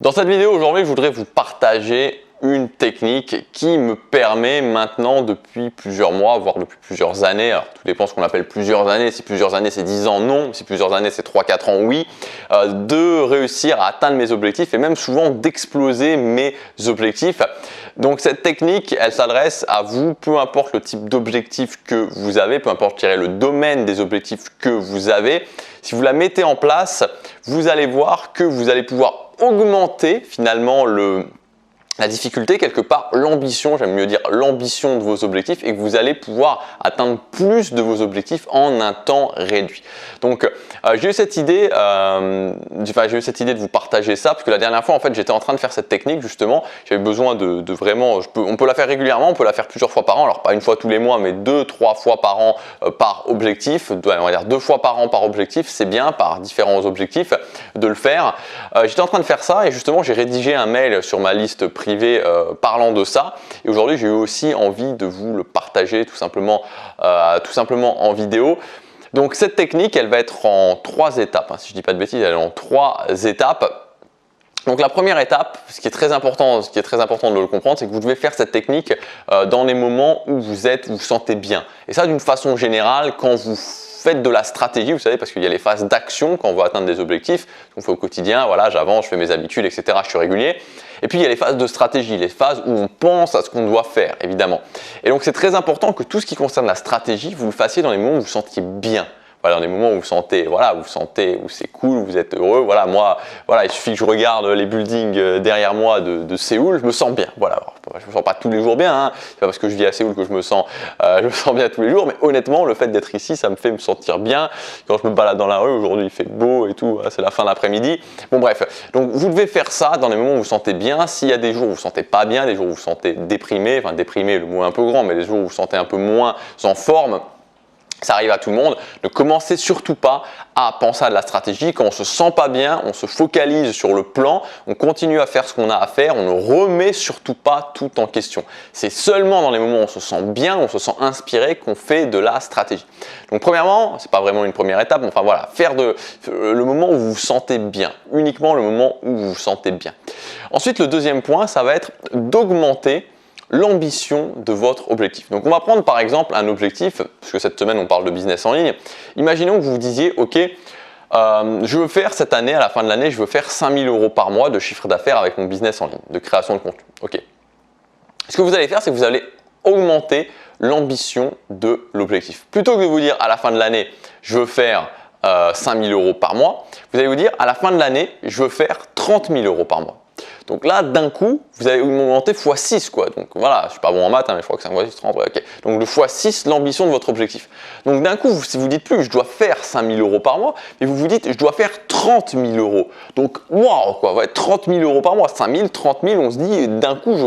Dans cette vidéo aujourd'hui, je voudrais vous partager une technique qui me permet maintenant depuis plusieurs mois, voire depuis plusieurs années, alors tout dépend ce qu'on appelle plusieurs années, si plusieurs années c'est 10 ans, non, si plusieurs années c'est 3-4 ans, oui, de réussir à atteindre mes objectifs et même souvent d'exploser mes objectifs. Donc cette technique, elle s'adresse à vous, peu importe le type d'objectif que vous avez, peu importe le domaine des objectifs que vous avez. Si vous la mettez en place, vous allez voir que vous allez pouvoir augmenter finalement la difficulté, quelque part l'ambition, j'aime mieux dire l'ambition de vos objectifs, et que vous allez pouvoir atteindre plus de vos objectifs en un temps réduit. Donc j'ai eu cette idée, de vous partager ça, parce que la dernière fois en fait j'étais en train de faire cette technique justement, j'avais besoin de vraiment, on peut la faire régulièrement, on peut la faire plusieurs fois par an, alors pas une fois tous les mois mais 2-3 fois par an par objectif, on va dire 2 fois par an par objectif, c'est bien, par différents objectifs de le faire. J'étais en train de faire ça et justement j'ai rédigé un mail sur ma liste privée parlant de ça, et aujourd'hui j'ai eu aussi envie de vous le partager tout simplement en vidéo. Donc cette technique, elle va être en 3 étapes, si je dis pas de bêtises, elle est en 3 étapes. Donc la première étape, ce qui est très important de le comprendre, c'est que vous devez faire cette technique dans les moments où vous vous sentez bien. Et ça, d'une façon générale, quand vous faites de la stratégie, vous savez, parce qu'il y a les phases d'action quand on veut atteindre des objectifs, qu'on fait au quotidien, voilà, j'avance, je fais mes habitudes, etc., je suis régulier. Et puis il y a les phases de stratégie, les phases où on pense à ce qu'on doit faire, évidemment. Et donc c'est très important que tout ce qui concerne la stratégie, vous le fassiez dans les moments où vous vous sentiez bien. Voilà, dans les moments où vous sentez, où c'est cool, où vous êtes heureux. Voilà, moi, voilà, il suffit que je regarde les buildings derrière moi de Séoul, je me sens bien. Voilà, alors, je me sens pas tous les jours bien, hein. C'est pas parce que je vis à Séoul que je me sens bien tous les jours, mais honnêtement, le fait d'être ici, ça me fait me sentir bien. Quand je me balade dans la rue, aujourd'hui il fait beau et tout, c'est la fin de l'après-midi. Bon bref, donc vous devez faire ça dans les moments où vous vous sentez bien. S'il y a des jours où vous vous sentez pas bien, des jours où vous vous sentez déprimé, enfin déprimé, le mot est un peu grand, mais des jours où vous vous sentez un peu moins en forme, ça arrive à tout le monde. Ne commencez surtout pas à penser à de la stratégie. Quand on se sent pas bien, on se focalise sur le plan, on continue à faire ce qu'on a à faire, on ne remet surtout pas tout en question. C'est seulement dans les moments où on se sent bien, on se sent inspiré qu'on fait de la stratégie. Donc premièrement, c'est pas vraiment une première étape, mais enfin voilà, faire le moment où vous vous sentez bien, uniquement le moment où vous vous sentez bien. Ensuite, le deuxième point, ça va être d'augmenter l'ambition de votre objectif. Donc on va prendre par exemple un objectif, parce que cette semaine on parle de business en ligne. Imaginons que vous vous disiez, ok, je veux faire cette année, à la fin de l'année, je veux faire 5 000 € par mois de chiffre d'affaires avec mon business en ligne, de création de contenu. Ok. Ce que vous allez faire, c'est que vous allez augmenter l'ambition de l'objectif. Plutôt que de vous dire à la fin de l'année, je veux faire 5 000 € par mois, vous allez vous dire à la fin de l'année, je veux faire 30 000 € par mois. Donc là, d'un coup, vous allez augmenter x6 quoi. Donc voilà, je ne suis pas bon en maths, mais je crois que 5 x 6, 30, ouais, ok. Donc le x6, l'ambition de votre objectif. Donc d'un coup, si vous dites plus, je dois faire 5 000 € par mois, mais vous vous dites, je dois faire 30 000 €. Donc waouh quoi, ouais, 30 000 € par mois, 5 000, 30 000, on se dit, d'un coup, je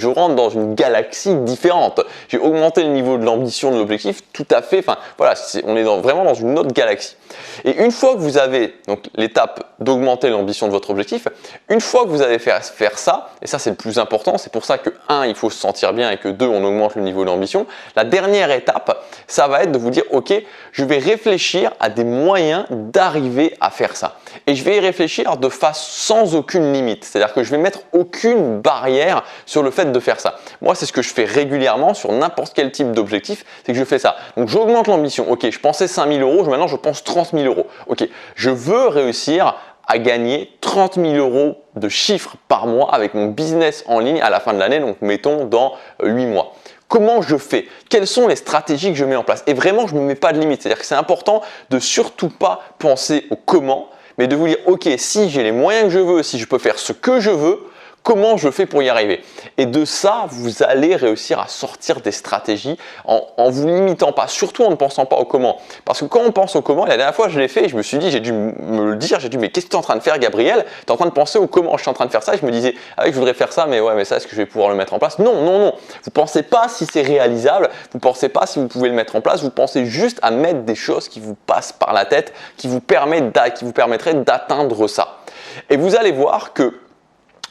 rentre dans une galaxie différente. J'ai augmenté le niveau de l'ambition de l'objectif tout à fait, enfin voilà, on est vraiment dans une autre galaxie. Et une fois que vous avez donc l'étape d'augmenter l'ambition de votre objectif, une fois que vous avez faire ça, et ça c'est le plus important, c'est pour ça que 1, il faut se sentir bien et que 2, on augmente le niveau d'ambition. La dernière étape, ça va être de vous dire, ok, je vais réfléchir à des moyens d'arriver à faire ça. Et je vais y réfléchir sans aucune limite, c'est-à-dire que je vais mettre aucune barrière sur le fait de faire ça. Moi, c'est ce que je fais régulièrement sur n'importe quel type d'objectif, c'est que je fais ça. Donc j'augmente l'ambition, ok, je pensais 5 000 €, maintenant je pense 30 000 €. Ok, je veux réussir à gagner 30 000 € de chiffre par mois avec mon business en ligne à la fin de l'année, donc mettons dans 8 mois. Comment je fais? Quelles sont les stratégies que je mets en place? Et vraiment, je ne me mets pas de limite. C'est-à-dire que c'est important de surtout pas penser au comment, mais de vous dire, ok, si j'ai les moyens que je veux, si je peux faire ce que je veux, comment je fais pour y arriver? Et de ça, vous allez réussir à sortir des stratégies en vous limitant pas, surtout en ne pensant pas au comment. Parce que quand on pense au comment, la dernière fois je l'ai fait et je me suis dit, j'ai dû me le dire, mais qu'est-ce que tu es en train de faire Gabriel? Tu es en train de penser au comment je suis en train de faire ça, et je me disais, ah oui, je voudrais faire ça, mais ouais, mais ça, est-ce que je vais pouvoir le mettre en place? Non, non, non. Vous pensez pas si c'est réalisable, vous pensez pas si vous pouvez le mettre en place, vous pensez juste à mettre des choses qui vous passent par la tête, qui vous permettraient d'atteindre ça. Et vous allez voir que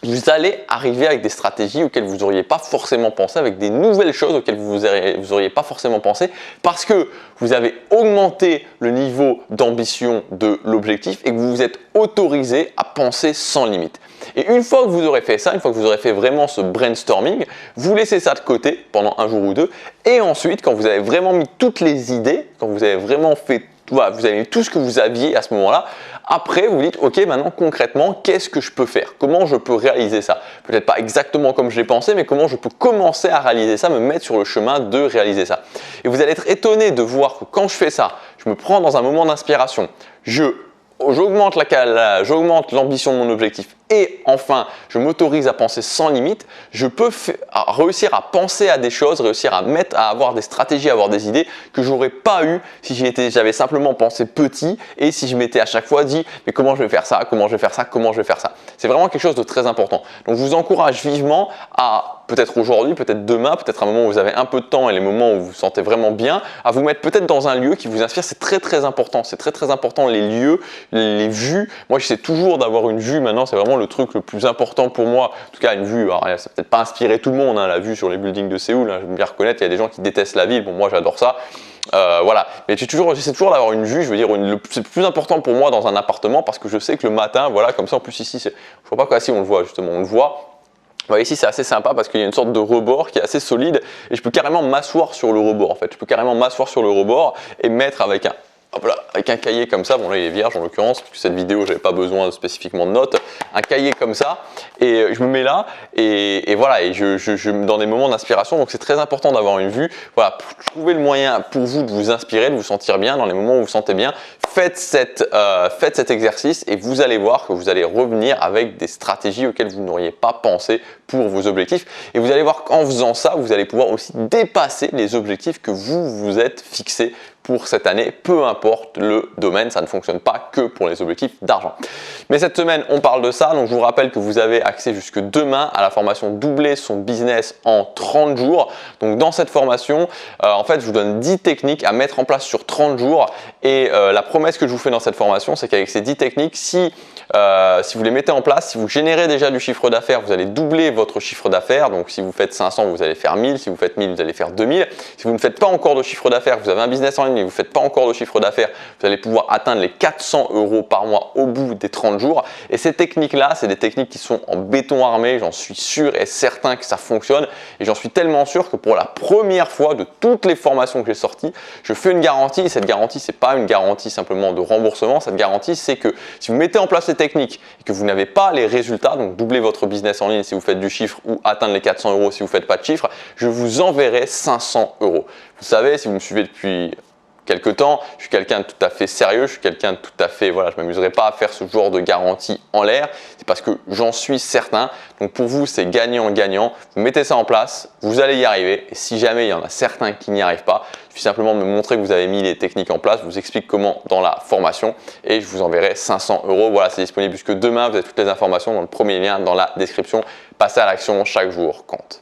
vous allez arriver avec des stratégies auxquelles vous n'auriez pas forcément pensé, avec des nouvelles choses auxquelles vous n'auriez pas forcément pensé, parce que vous avez augmenté le niveau d'ambition de l'objectif et que vous vous êtes autorisé à penser sans limite. Et une fois que vous aurez fait ça, une fois que vous aurez fait vraiment ce brainstorming, vous laissez ça de côté pendant un jour ou deux. Et ensuite, quand vous avez vraiment mis toutes les idées, quand vous avez vraiment fait, voilà, vous avez mis tout ce que vous aviez à ce moment-là, après vous dites, ok, maintenant concrètement, qu'est-ce que je peux faire? Comment je peux réaliser ça? Peut-être pas exactement comme je l'ai pensé, mais comment je peux commencer à réaliser ça, me mettre sur le chemin de réaliser ça. Et vous allez être étonné de voir que quand je fais ça, je me prends dans un moment d'inspiration, j'augmente l'ambition de mon objectif et enfin, je m'autorise à penser sans limite, je peux réussir à penser à des choses, réussir à avoir des stratégies, à avoir des idées que j'aurais pas eu si j'avais simplement pensé petit et si je m'étais à chaque fois dit mais comment je vais faire ça, comment je vais faire ça, comment je vais faire ça. C'est vraiment quelque chose de très important. Donc je vous encourage vivement à peut-être aujourd'hui, peut-être demain, peut-être un moment où vous avez un peu de temps et les moments où vous vous sentez vraiment bien, à vous mettre peut-être dans un lieu qui vous inspire. C'est très très important. C'est très très important les lieux, les vues. Moi j'essaie toujours d'avoir une vue maintenant, c'est vraiment le truc le plus important pour moi. En tout cas une vue, alors ça peut-être pas inspirer tout le monde, hein, la vue sur les buildings de Séoul, hein, je veux bien reconnaître, il y a des gens qui détestent la ville, bon moi j'adore ça. Voilà, mais j'essaie toujours d'avoir une vue, je veux dire, c'est le plus important pour moi dans un appartement parce que je sais que le matin, voilà, comme ça en plus ici, je vois pas quoi, si on le voit justement, on le voit. Bah ici c'est assez sympa parce qu'il y a une sorte de rebord qui est assez solide et je peux carrément m'asseoir sur le rebord en fait. Je peux carrément m'asseoir sur le rebord et mettre avec un cahier comme ça, bon là il est vierge en l'occurrence, parce que cette vidéo j'avais pas besoin spécifiquement de notes, un cahier comme ça, et je me mets là, et voilà, et dans des moments d'inspiration, donc c'est très important d'avoir une vue, voilà, trouvez le moyen pour vous de vous inspirer, de vous sentir bien, dans les moments où vous vous sentez bien, faites cet exercice et vous allez voir que vous allez revenir avec des stratégies auxquelles vous n'auriez pas pensé pour vos objectifs, et vous allez voir qu'en faisant ça, vous allez pouvoir aussi dépasser les objectifs que vous vous êtes fixés pour cette année, peu importe le domaine, ça ne fonctionne pas que pour les objectifs d'argent. Mais cette semaine, on parle de ça, donc je vous rappelle que vous avez accès jusque demain à la formation Doubler son business en 30 jours. Donc dans cette formation, en fait, je vous donne 10 techniques à mettre en place sur 30 jours et la promesse que je vous fais dans cette formation, c'est qu'avec ces 10 techniques, si vous les mettez en place, si vous générez déjà du chiffre d'affaires, vous allez doubler votre chiffre d'affaires. Donc si vous faites 500, vous allez faire 1000, si vous faites 1000, vous allez faire 2000. Si vous ne faites pas encore de chiffre d'affaires, vous avez un business en ligne et vous ne faites pas encore de chiffre d'affaires, vous allez pouvoir atteindre les 400 € par mois au bout des 30 jours. Et ces techniques-là, c'est des techniques qui sont en béton armé, j'en suis sûr et certain que ça fonctionne. Et j'en suis tellement sûr que pour la première fois de toutes les formations que j'ai sorties, je fais une garantie. Et cette garantie, c'est pas une garantie simplement de remboursement. Cette garantie, c'est que si vous mettez en place ces techniques et que vous n'avez pas les résultats, donc doubler votre business en ligne si vous faites du chiffre ou atteindre les 400 € si vous ne faites pas de chiffre, je vous enverrai 500 €. Vous savez, si vous me suivez depuis quelque temps, je suis quelqu'un de tout à fait sérieux, je suis quelqu'un de tout à fait, voilà, je m'amuserai pas à faire ce genre de garantie en l'air, c'est parce que j'en suis certain. Donc pour vous, c'est gagnant-gagnant. Vous mettez ça en place, vous allez y arriver. Et si jamais il y en a certains qui n'y arrivent pas, il suffit simplement de me montrer que vous avez mis les techniques en place, je vous explique comment dans la formation et je vous enverrai 500 €. Voilà, c'est disponible jusque demain, vous avez toutes les informations dans le premier lien dans la description. Passez à l'action, chaque jour compte.